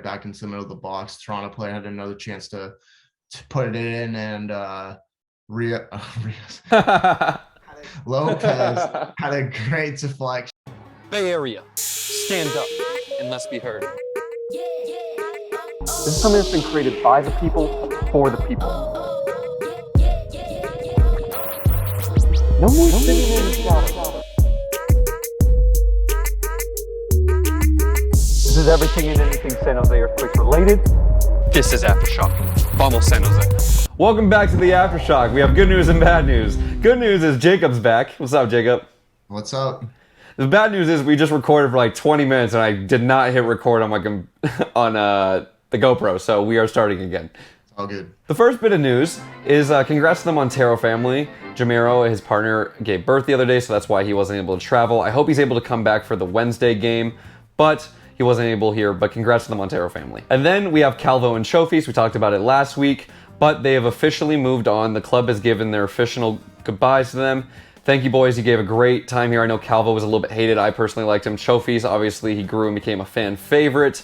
back into the middle of the box. Toronto player had another chance to put it in, and Lopez had a great deflection. Bay Area, stand up and let's be heard. This is something that's been created by the people, for the people. No more sitting in the shadow. This is everything and anything San Jose Earthquakes related. This is Aftershock. Vamos San Jose. Welcome back to the Aftershock. We have good news and bad news. Good news is Jacob's back. What's up, Jacob? What's up? The bad news is we just recorded for like 20 minutes and I did not hit record on the GoPro, so we are starting again. All good. The first bit of news is congrats to the Montero family. Jamiro, his partner, gave birth the other day, so that's why he wasn't able to travel. I hope he's able to come back for the Wednesday game, but he wasn't able here, but congrats to the Montero family. And then we have Calvo and Showfeast. We talked about it last week, but they have officially moved on. The club has given their official goodbyes to them. Thank you, boys. You gave a great time here. I know Calvo was a little bit hated. I personally liked him. Showfeast, obviously, he grew and became a fan favorite.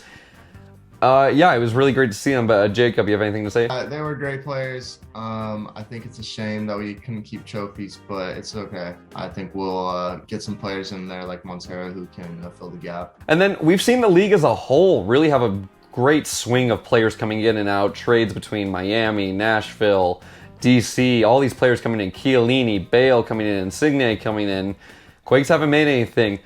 Yeah, it was really great to see him. But Jacob, you have anything to say? They were great players. I think it's a shame that we couldn't keep trophies, but it's okay. I think we'll get some players in there like Montero who can fill the gap. And then we've seen the league as a whole really have a great swing of players coming in and out. Trades between Miami, Nashville, DC, all these players coming in. Chiellini, Bale coming in, Insigne coming in. Quakes haven't made anything.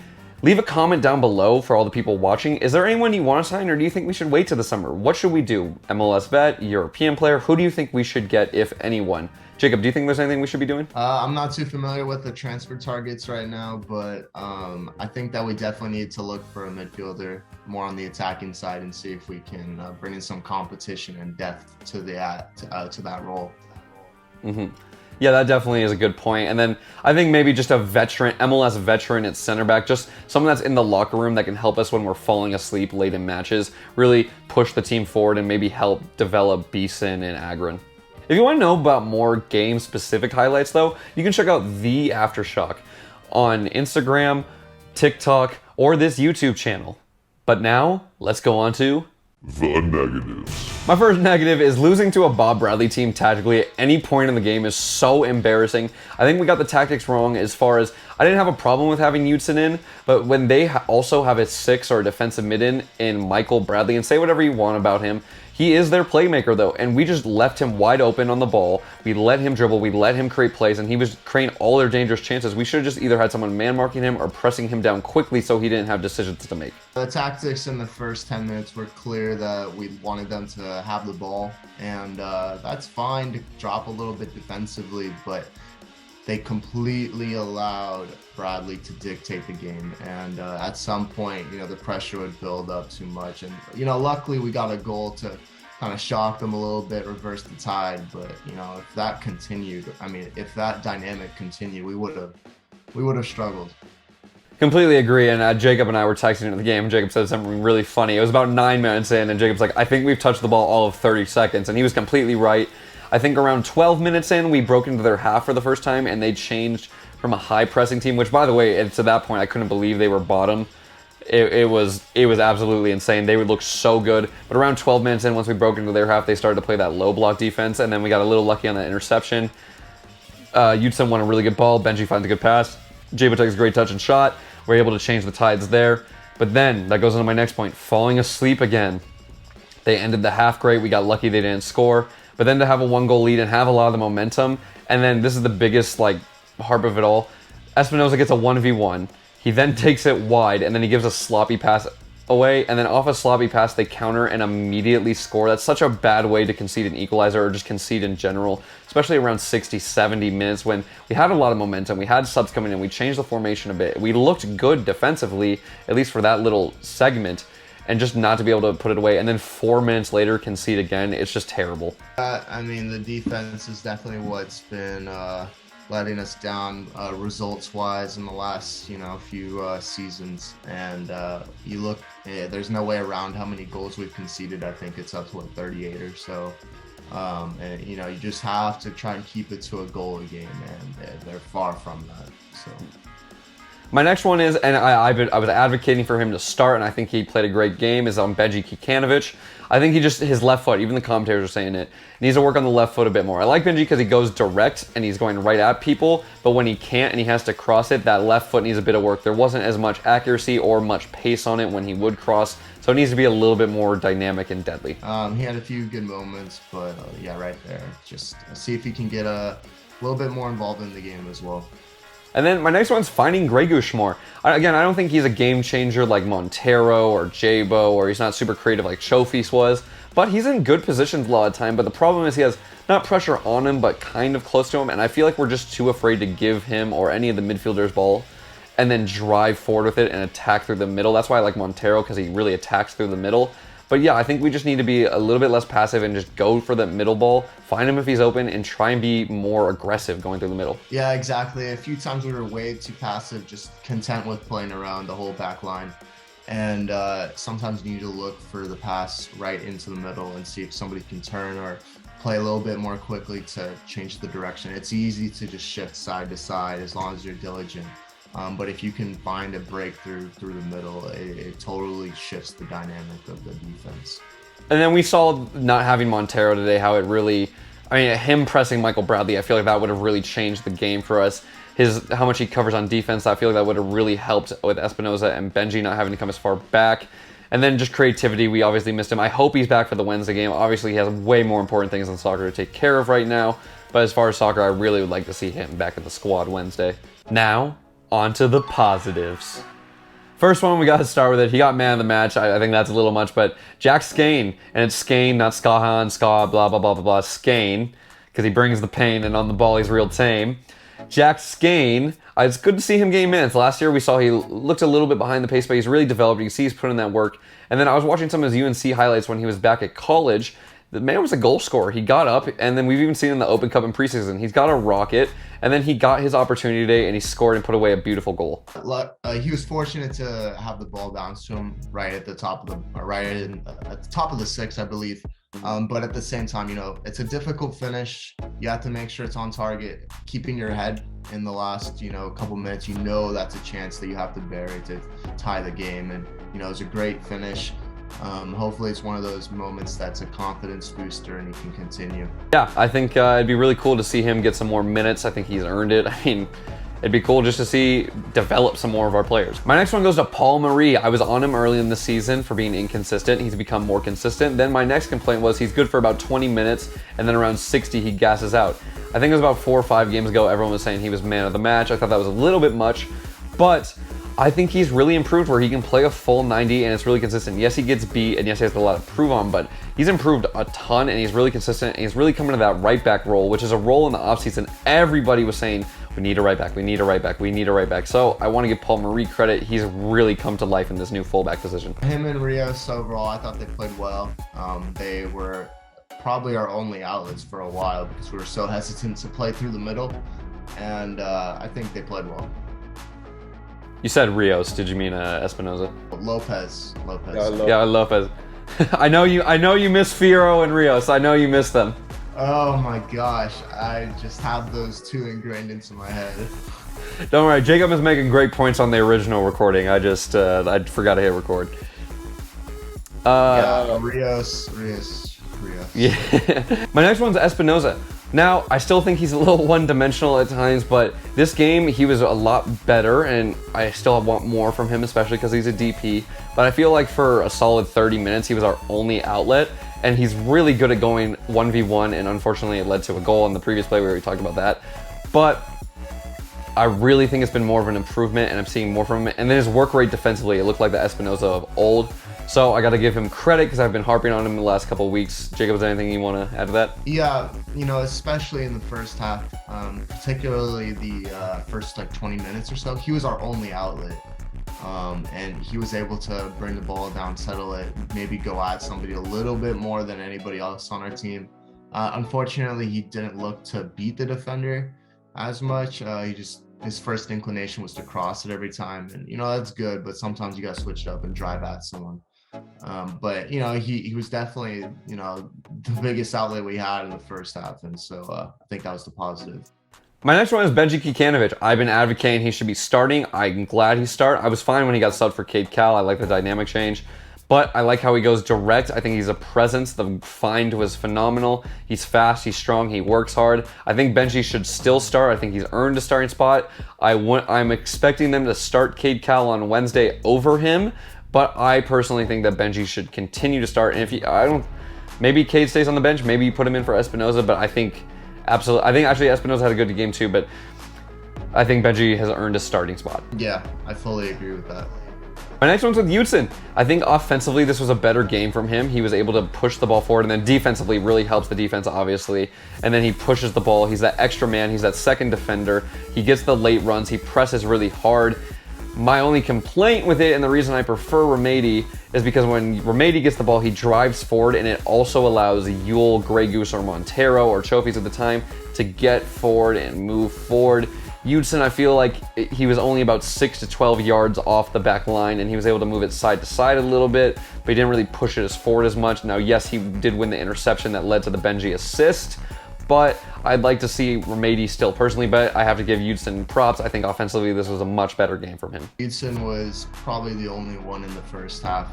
Leave a comment down below for all the people watching. Is there anyone you want to sign, or do you think we should wait till the summer? What should we do? MLS vet, European player? Who do you think we should get, if anyone? Jacob, do you think there's anything we should be doing? I'm not too familiar with the transfer targets right now, but I think that we definitely need to look for a midfielder more on the attacking side and see if we can bring in some competition and depth to that role. Mm-hmm. Yeah, that definitely is a good point. And then I think maybe just a veteran, MLS veteran at center back, just someone that's in the locker room that can help us when we're falling asleep late in matches, really push the team forward and maybe help develop Beeson and Agron. If you want to know about more game-specific highlights, though, you can check out The Aftershock on Instagram, TikTok, or this YouTube channel. But now, let's go on to the negatives. My first negative is losing to a Bob Bradley team tactically at any point in the game is so embarrassing. I think we got the tactics wrong as far as I didn't have a problem with having Utzon in, but when they also have a 6 or a defensive mid in Michael Bradley, and say whatever you want about him, he is their playmaker though, and we just left him wide open on the ball. We let him dribble, we let him create plays, and he was creating all their dangerous chances. We should have just either had someone man-marking him or pressing him down quickly so he didn't have decisions to make. The tactics in the first 10 minutes were clear that we wanted them to have the ball, and that's fine to drop a little bit defensively, but they completely allowed Bradley to dictate the game, and at some point, the pressure would build up too much, and luckily we got a goal to kind of shock them a little bit, reverse the tide. But if that continued, if that dynamic continued, we would have struggled. Completely agree, and Jacob and I were texting in the game, and Jacob said something really funny. It was about 9 minutes in, and Jacob's like, I think we've touched the ball all of 30 seconds, and he was completely right. I think around 12 minutes in, we broke into their half for the first time, and they changed from a high-pressing team, which, by the way, to that point, I couldn't believe they were bottom. It was absolutely insane. They would look so good. But around 12 minutes in, once we broke into their half, they started to play that low-block defense, and then we got a little lucky on that interception. Utzon won a really good ball. Benji finds a good pass. Jabo takes a great touch and shot. We're able to change the tides there. But then, that goes into my next point, falling asleep again. They ended the half great. We got lucky they didn't score. But then to have a 1-goal lead and have a lot of the momentum, and then this is the biggest harp of it all. Espinoza gets a 1v1. He then takes it wide, and then he gives a sloppy pass away, and then off a sloppy pass they counter and immediately score. That's such a bad way to concede an equalizer or just concede in general, especially around 60, 70 minutes when we had a lot of momentum. We had subs coming in. We changed the formation a bit. We looked good defensively, at least for that little segment, and just not to be able to put it away, and then 4 minutes later concede again, it's just terrible. The defense is definitely what's been letting us down results-wise in the last few seasons, and you look, there's no way around how many goals we've conceded. I think it's up to 38 or so, and you just have to try and keep it to a goal a game, and they're far from that. So My next one is, and I was advocating for him to start, and I think he played a great game, is on Benji Kikanovic. I think his left foot, even the commentators are saying it, needs to work on the left foot a bit more. I like Benji because he goes direct and he's going right at people, but when he can't and he has to cross it, that left foot needs a bit of work. There wasn't as much accuracy or much pace on it when he would cross, so it needs to be a little bit more dynamic and deadly. He had a few good moments, but yeah, right there. Just see if he can get a little bit more involved in the game as well. And then my next one's finding Gregush more. Again, I don't think he's a game changer like Montero or Jabo, or he's not super creative like Chofis was, but he's in good positions a lot of the time. But the problem is he has not pressure on him, but kind of close to him, and I feel like we're just too afraid to give him or any of the midfielders ball and then drive forward with it and attack through the middle. That's why I like Montero, because he really attacks through the middle. But yeah, I think we just need to be a little bit less passive and just go for the middle ball, find him if he's open, and try and be more aggressive going through the middle. Yeah, exactly. A few times we were way too passive, just content with playing around the whole back line. And sometimes you need to look for the pass right into the middle and see if somebody can turn or play a little bit more quickly to change the direction. It's easy to just shift side to side as long as you're diligent. But if you can find a breakthrough through the middle, it totally shifts the dynamic of the defense. And then we saw not having Montero today, how it really, him pressing Michael Bradley, I feel like that would have really changed the game for us. How much he covers on defense, I feel like that would have really helped with Espinoza and Benji not having to come as far back. And then just creativity, we obviously missed him. I hope he's back for the Wednesday game. Obviously, he has way more important things in soccer to take care of right now. But as far as soccer, I really would like to see him back in the squad Wednesday. Now, on to the positives. First one, we got to start with it. He got man of the match. I think that's a little much, but Jack Skane, and it's Skane, not Skahan, Ska, blah, blah, blah, blah, blah, Skane, because he brings the pain, and on the ball, he's real tame. Jack Skane, it's good to see him gain minutes. Last year, we saw he looked a little bit behind the pace, but he's really developed. You can see he's put in that work. And then I was watching some of his UNC highlights when he was back at college. The man was a goal scorer. He got up, and then we've even seen in the Open Cup in preseason, he's got a rocket, and then he got his opportunity today, and he scored and put away a beautiful goal. He was fortunate to have the ball bounce to him right at the top of the six, I believe. But at the same time, it's a difficult finish. You have to make sure it's on target. Keeping your head in the last, couple minutes, that's a chance that you have to bury to tie the game. And, it's a great finish. Hopefully it's one of those moments that's a confidence booster and he can continue. Yeah, I think it'd be really cool to see him get some more minutes. I think he's earned it. It'd be cool just to see develop some more of our players. My next one goes to Paul Marie. I was on him early in the season for being inconsistent. He's become more consistent. Then my next complaint was he's good for about 20 minutes, and then around 60 he gasses out. I think it was about 4 or 5 games ago, everyone was saying he was man of the match. I thought that was a little bit much, but I think he's really improved where he can play a full 90 and it's really consistent. Yes, he gets beat, and yes, he has a lot to prove on, but he's improved a ton and he's really consistent, and he's really coming to that right back role, which is a role in the offseason everybody was saying, we need a right back, we need a right back, we need a right back. So I want to give Paul Marie credit. He's really come to life in this new fullback position. Him and Rios overall, I thought they played well. They were probably our only outlets for a while because we were so hesitant to play through the middle, and I think they played well. You said Rios. Did you mean Espinoza? Lopez. Yeah, Lopez. I know you miss Firo and Rios. I know you miss them. Oh my gosh, I just have those two ingrained into my head. Don't worry, Jacob is making great points on the original recording. I just I forgot to hit record. Rios. Yeah. My next one's Espinoza. Now, I still think he's a little one-dimensional at times, but this game, he was a lot better, and I still want more from him, especially because he's a DP. But I feel like for a solid 30 minutes, he was our only outlet, and he's really good at going 1v1, and unfortunately it led to a goal in the previous play where we talked about that. But I really think it's been more of an improvement, and I'm seeing more from him. And then his work rate defensively, it looked like the Espinoza of old. So I got to give him credit because I've been harping on him in the last couple of weeks. Jacob, is there anything you want to add to that? Yeah, especially in the first half, particularly the first 20 minutes or so, he was our only outlet. And he was able to bring the ball down, settle it, maybe go at somebody a little bit more than anybody else on our team. Unfortunately, he didn't look to beat the defender as much. His first inclination was to cross it every time. And, that's good, but sometimes you got to switch it up and drive at someone. But he was definitely the biggest outlet we had in the first half, and so I think that was the positive. My next one is Benji Kikanovic. I've been advocating he should be starting. I'm glad he started. I was fine when he got subbed for Cade Cal. I like the dynamic change. But I like how he goes direct. I think he's a presence. The find was phenomenal. He's fast, he's strong, he works hard. I think Benji should still start. I think he's earned a starting spot. I'm expecting them to start Cade Cal on Wednesday over him, but I personally think that Benji should continue to start. And if maybe Cade stays on the bench, maybe you put him in for Espinoza, but I think actually Espinoza had a good game too, but I think Benji has earned a starting spot. Yeah, I fully agree with that. My next one's with Utzin. I think offensively this was a better game from him. He was able to push the ball forward, and then defensively really helps the defense, obviously. And then he pushes the ball. He's that extra man. He's that second defender. He gets the late runs. He presses really hard. My only complaint with it, and the reason I prefer Remedy, is because when Remedy gets the ball, he drives forward, and it also allows Yule, Grey Goose, or Montero, or Chofis at the time, to get forward and move forward. Utzin, I feel like he was only about 6 to 12 yards off the back line, and he was able to move it side to side a little bit, but he didn't really push it as forward as much. Now, yes, he did win the interception that led to the Benji assist, but I'd like to see Remedy still personally, but I have to give Utzin props. I think offensively this was a much better game from him. Utzin was probably the only one in the first half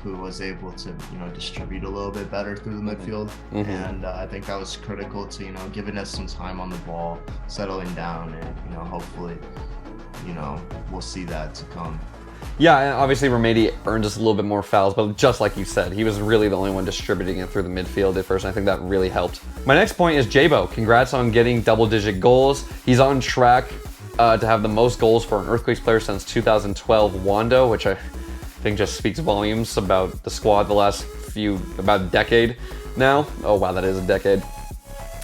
who was able to, distribute a little bit better through the midfield. And I think that was critical to, giving us some time on the ball, settling down, and, hopefully, we'll see that to come. Yeah, and obviously Remedy earned us a little bit more fouls, but just like you said, he was really the only one distributing it through the midfield at first, and I think that really helped. My next point is Jabo. Congrats on getting double-digit goals. He's on track to have the most goals for an Earthquakes player since 2012 Wando, which I think just speaks volumes about the squad the last about a decade now. Oh wow, that is a decade.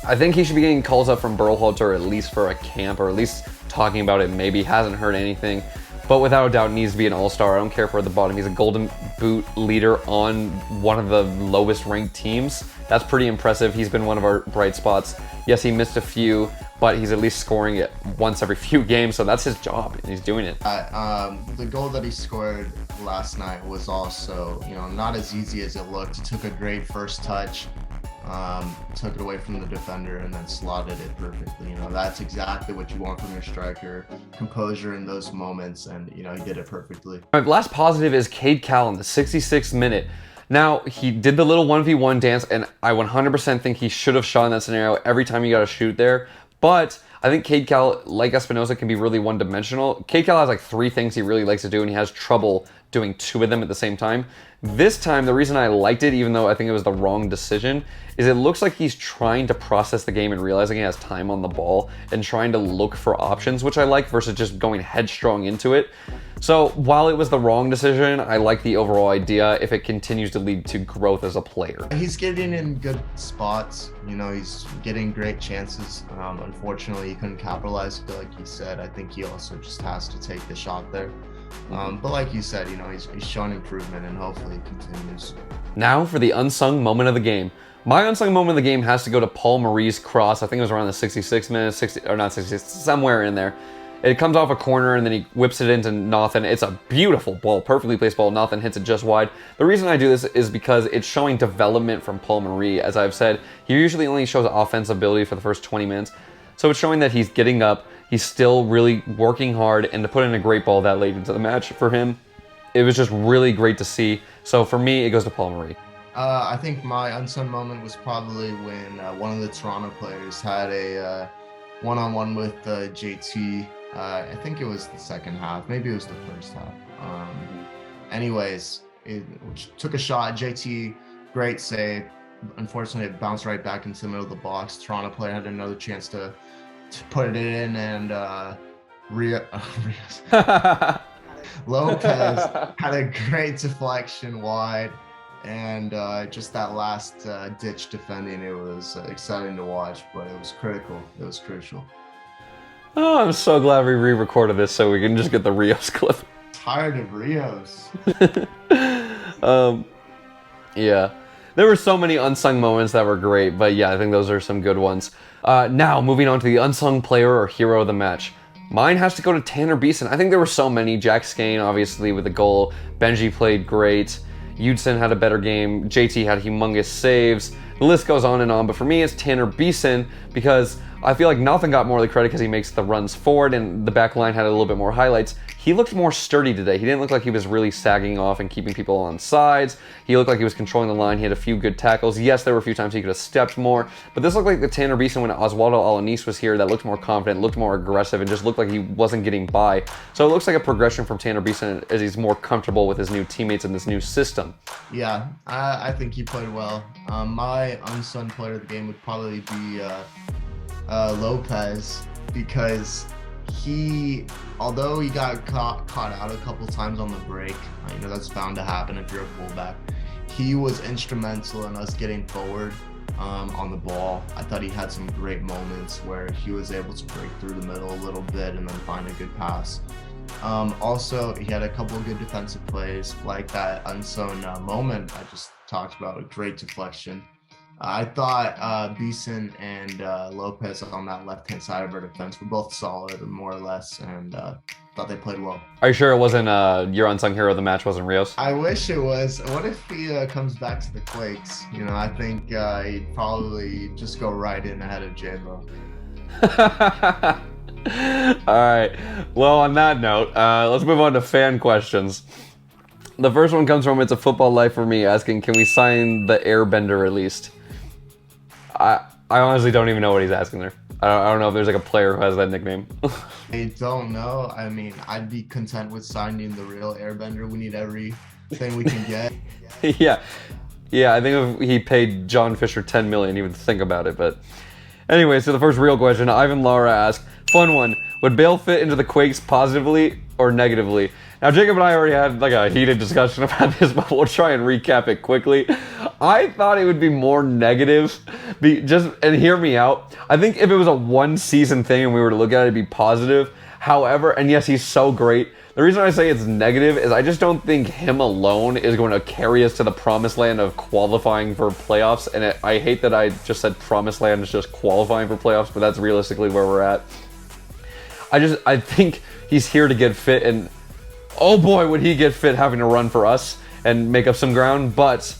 I think he should be getting calls up from Berlholzer at least for a camp, or at least talking about it. Maybe hasn't heard anything, but without a doubt needs to be an all-star. I don't care if we're at the bottom. He's a golden boot leader on one of the lowest ranked teams. That's pretty impressive. He's been one of our bright spots. Yes, he missed a few, but he's at least scoring it once every few games, so that's his job, and he's doing it. The goal that he scored last night was also, not as easy as it looked. He took a great first touch, took it away from the defender, and then slotted it perfectly. That's exactly what you want from your striker, composure in those moments, and he did it perfectly. My last positive is Cade Cal in the 66th minute. Now, he did the little 1v1 dance, and I 100% think he should have shot in that scenario every time you got to shoot there. But I think Cade Cal, like Espinoza, can be really one-dimensional. Cade Cal has like 3 things he really likes to do, and he has trouble doing 2 of them at the same time. This time, the reason I liked it, even though I think it was the wrong decision, is it looks like he's trying to process the game and realizing he has time on the ball and trying to look for options, which I like, versus just going headstrong into it. So while it was the wrong decision, I like the overall idea if it continues to lead to growth as a player. He's getting in good spots. He's getting great chances. Unfortunately, he couldn't capitalize, like you said. I think he also just has to take the shot there. But like you said, he's shown improvement, and hopefully it continues. Now for the unsung moment of the game. My unsung moment of the game has to go to Paul Marie's cross. I think it was around the 66 minutes, or not 66, somewhere in there. It comes off a corner, and then he whips it into Nathan. It's a beautiful ball, perfectly placed ball. Nathan hits it just wide. The reason I do this is because it's showing development from Paul Marie. As I've said, he usually only shows offensive ability for the first 20 minutes. So it's showing that he's getting up, he's still really working hard, and to put in a great ball that late into the match for him, it was just really great to see. So for me, it goes to Paul Marie. I think my unsung moment was probably when one of the Toronto players had a one-on-one with JT. I think it was the second half, maybe it was the first half. Anyways, it took a shot. JT, great save. Unfortunately, it bounced right back into the middle of the box. Toronto player had another chance to put it in, and Lopez had a great deflection wide, and just that last ditch defending, it was exciting to watch, but it was critical. It was crucial. Oh, I'm so glad we re-recorded this so we can just get the Rios clip. Tired of Rios. Yeah. There were so many unsung moments that were great, but yeah, I think those are some good ones. Now, moving on to the unsung player or hero of the match. Mine has to go to Tanner Beeson. I think there were so many. Jack Skane, obviously, with the goal. Benji played great. Utzin had a better game. JT had humongous saves. The list goes on and on, but for me, it's Tanner Beeson because I feel like Nathan got more of the credit because he makes the runs forward, and the back line had a little bit more highlights. He looked more sturdy today. He didn't look like he was really sagging off and keeping people on sides. He looked like he was controlling the line. He had a few good tackles. Yes, there were a few times he could have stepped more, but this looked like the Tanner Beeson when Oswaldo Alanis was here that looked more confident, looked more aggressive, and just looked like he wasn't getting by. So it looks like a progression from Tanner Beeson as he's more comfortable with his new teammates and this new system. Yeah, I think he played well. My unsung player of the game would probably be Lopez, because although he got caught out a couple times on the break, that's bound to happen if you're a fullback, he was instrumental in us getting forward on the ball. I thought he had some great moments where he was able to break through the middle a little bit and then find a good pass. Also, he had a couple of good defensive plays, like that unsung moment I just talked about, a great deflection. I thought Beeson and Lopez on that left-hand side of our defense were both solid, more or less, and thought they played well. Are you sure it wasn't your unsung hero of the match wasn't Rios? I wish it was. What if he comes back to the Quakes? I think he'd probably just go right in ahead of J-Bo. All right. Well, on that note, let's move on to fan questions. The first one comes from It's a Football Life for me, asking, can we sign the Airbender released? I honestly don't even know what he's asking there. I don't know if there's like a player who has that nickname. I don't know. I mean, I'd be content with signing the real Airbender. We need everything we can get. Yeah, I think if he paid John Fisher $10 million, he would think about it. But anyway, so the first real question, Ivan Lara asked, fun one, would Bale fit into the Quakes positively or negatively? Now, Jacob and I already had like a heated discussion about this, but we'll try and recap it quickly. I thought it would be more negative, and hear me out. I think if it was a one-season thing and we were to look at it, it'd be positive. However, and yes, he's so great. The reason I say it's negative is I just don't think him alone is going to carry us to the promised land of qualifying for playoffs. And I hate that I just said promised land is just qualifying for playoffs, but that's realistically where we're at. I think he's here to get fit, and oh boy, would he get fit having to run for us and make up some ground, but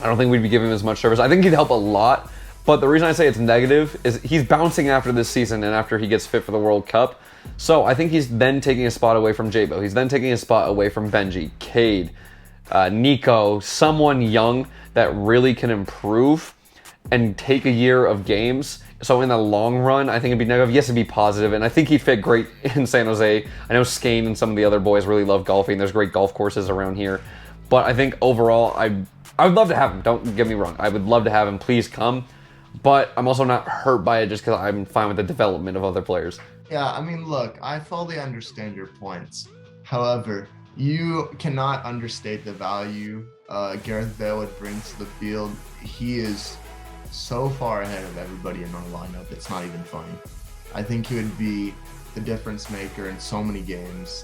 I don't think we'd be giving him as much service. I think he'd help a lot, but the reason I say it's negative is he's bouncing after this season and after he gets fit for the World Cup. So I think he's then taking a spot away from J-Bo. He's then taking a spot away from Benji, Cade, Nico, someone young that really can improve and take a year of games. So in the long run, I think it'd be negative. Yes, it'd be positive, and I think he'd fit great in San Jose. I know Skane and some of the other boys really love golfing. There's great golf courses around here. But I think overall, I would love to have him. Don't get me wrong. I would love to have him. Please come. But I'm also not hurt by it just because I'm fine with the development of other players. Yeah, I mean, look, I fully understand your points. However, you cannot understate the value Gareth Bale would bring to the field. He is so far ahead of everybody in our lineup, it's not even funny. I think he would be the difference maker in so many games.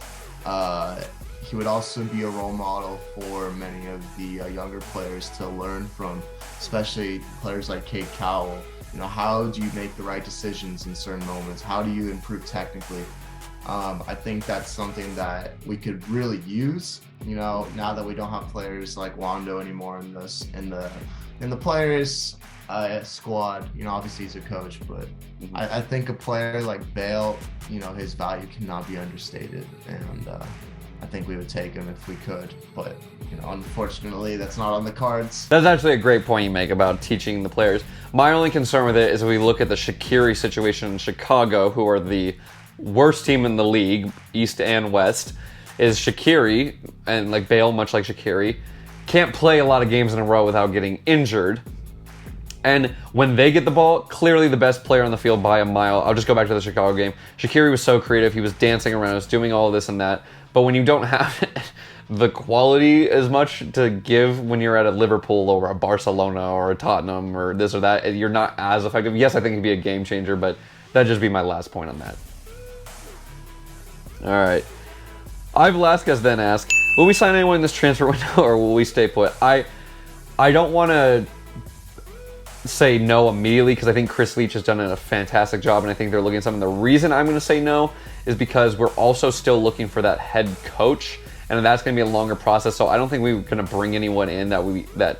He would also be a role model for many of the younger players to learn from, especially players like Kate Cowell. How do you make the right decisions in certain moments? How do you improve technically? I think that's something that we could really use, now that we don't have players like Wando anymore in the players squad. Obviously he's a coach, but I think a player like Bale, his value cannot be understated, and I think we would take him if we could, but unfortunately that's not on the cards. That's actually a great point you make about teaching the players. My only concern with it is if we look at the Shaqiri situation in Chicago, who are the worst team in the league, East and West, is Shaqiri, and like Bale, much like Shaqiri, can't play a lot of games in a row without getting injured. And when they get the ball, clearly the best player on the field by a mile. I'll just go back to the Chicago game. Shaqiri was so creative. He was dancing around, was doing all of this and that. But when you don't have the quality as much to give when you're at a Liverpool or a Barcelona or a Tottenham or this or that, you're not as effective. Yes, I think he'd be a game changer, but that'd just be my last point on that. All right. I Velasquez then asked, will we sign anyone in this transfer window or will we stay put? I don't want to say no immediately because I think Chris Leach has done a fantastic job and I think they're looking at something. The reason I'm going to say no is because we're also still looking for that head coach, and that's going to be a longer process. So I don't think we're going to bring anyone in that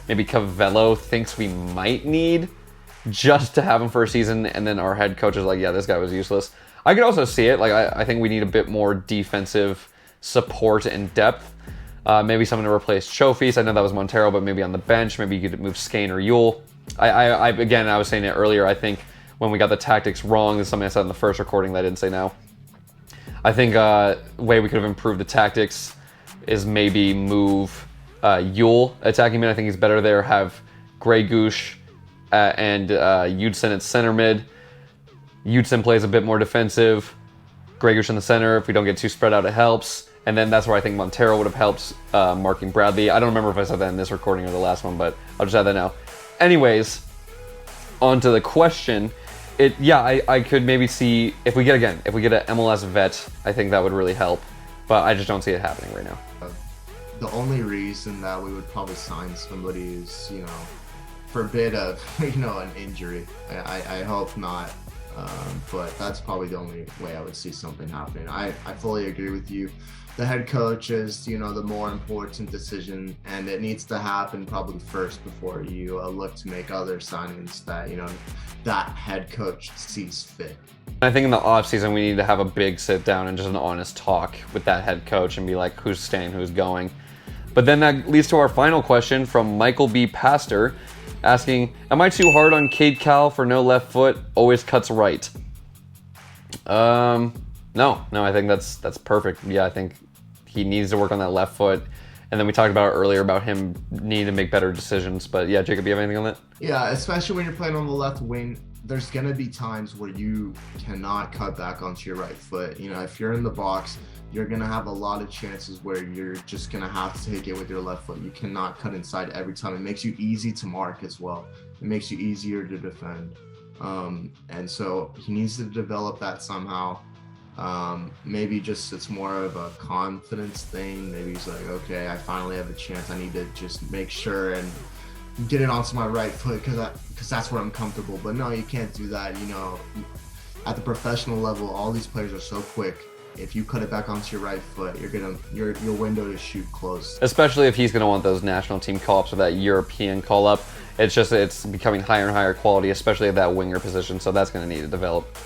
maybe Cavello thinks we might need just to have him for a season, and then our head coach is like, yeah, this guy was useless. I could also see it. Like, I think we need a bit more defensive support and depth. Maybe someone to replace Chofis. I know that was Montero, but maybe on the bench. Maybe you could move Skane or Yule. Again, I was saying it earlier. I think when we got the tactics wrong, this is something I said in the first recording that I didn't say now. I think the way we could have improved the tactics is maybe move Yule attacking mid. I think he's better there. Have Grey Goosh and Yudson at center mid. Yudson plays a bit more defensive. Grey Goosh in the center. If we don't get too spread out, it helps. And then that's where I think Montero would have helped marking Bradley. I don't remember if I said that in this recording or the last one, but I'll just add that now. Anyways, on to the question. I could maybe see if we get an MLS vet, I think that would really help. But I just don't see it happening right now. The only reason that we would probably sign somebody is, forbid of, an injury. I hope not. But that's probably the only way I would see something happening. I fully agree with you. The head coach is, the more important decision, and it needs to happen probably first before you look to make other signings that, that head coach sees fit. I think in the offseason we need to have a big sit down and just an honest talk with that head coach and be like, who's staying, who's going. But then that leads to our final question from Michael B. Pastor, asking, am I too hard on Cade Cowell for no left foot, always cuts right? No, I think that's perfect. Yeah, I think he needs to work on that left foot. And then we talked about earlier about him needing to make better decisions. But yeah, Jacob, you have anything on that? Yeah, especially when you're playing on the left wing, there's going to be times where you cannot cut back onto your right foot. If you're in the box, you're going to have a lot of chances where you're just going to have to take it with your left foot. You cannot cut inside every time. It makes you easy to mark as well. It makes you easier to defend. And so he needs to develop that somehow. Maybe just it's more of a confidence thing. Maybe he's like, okay, I finally have a chance. I need to just make sure and get it onto my right foot because that's where I'm comfortable. But no, you can't do that. At the professional level, all these players are so quick. If you cut it back onto your right foot, your window to shoot closed. Especially if he's gonna want those national team call-ups or that European call-up. It's becoming higher and higher quality, especially at that winger position. So that's gonna need to develop.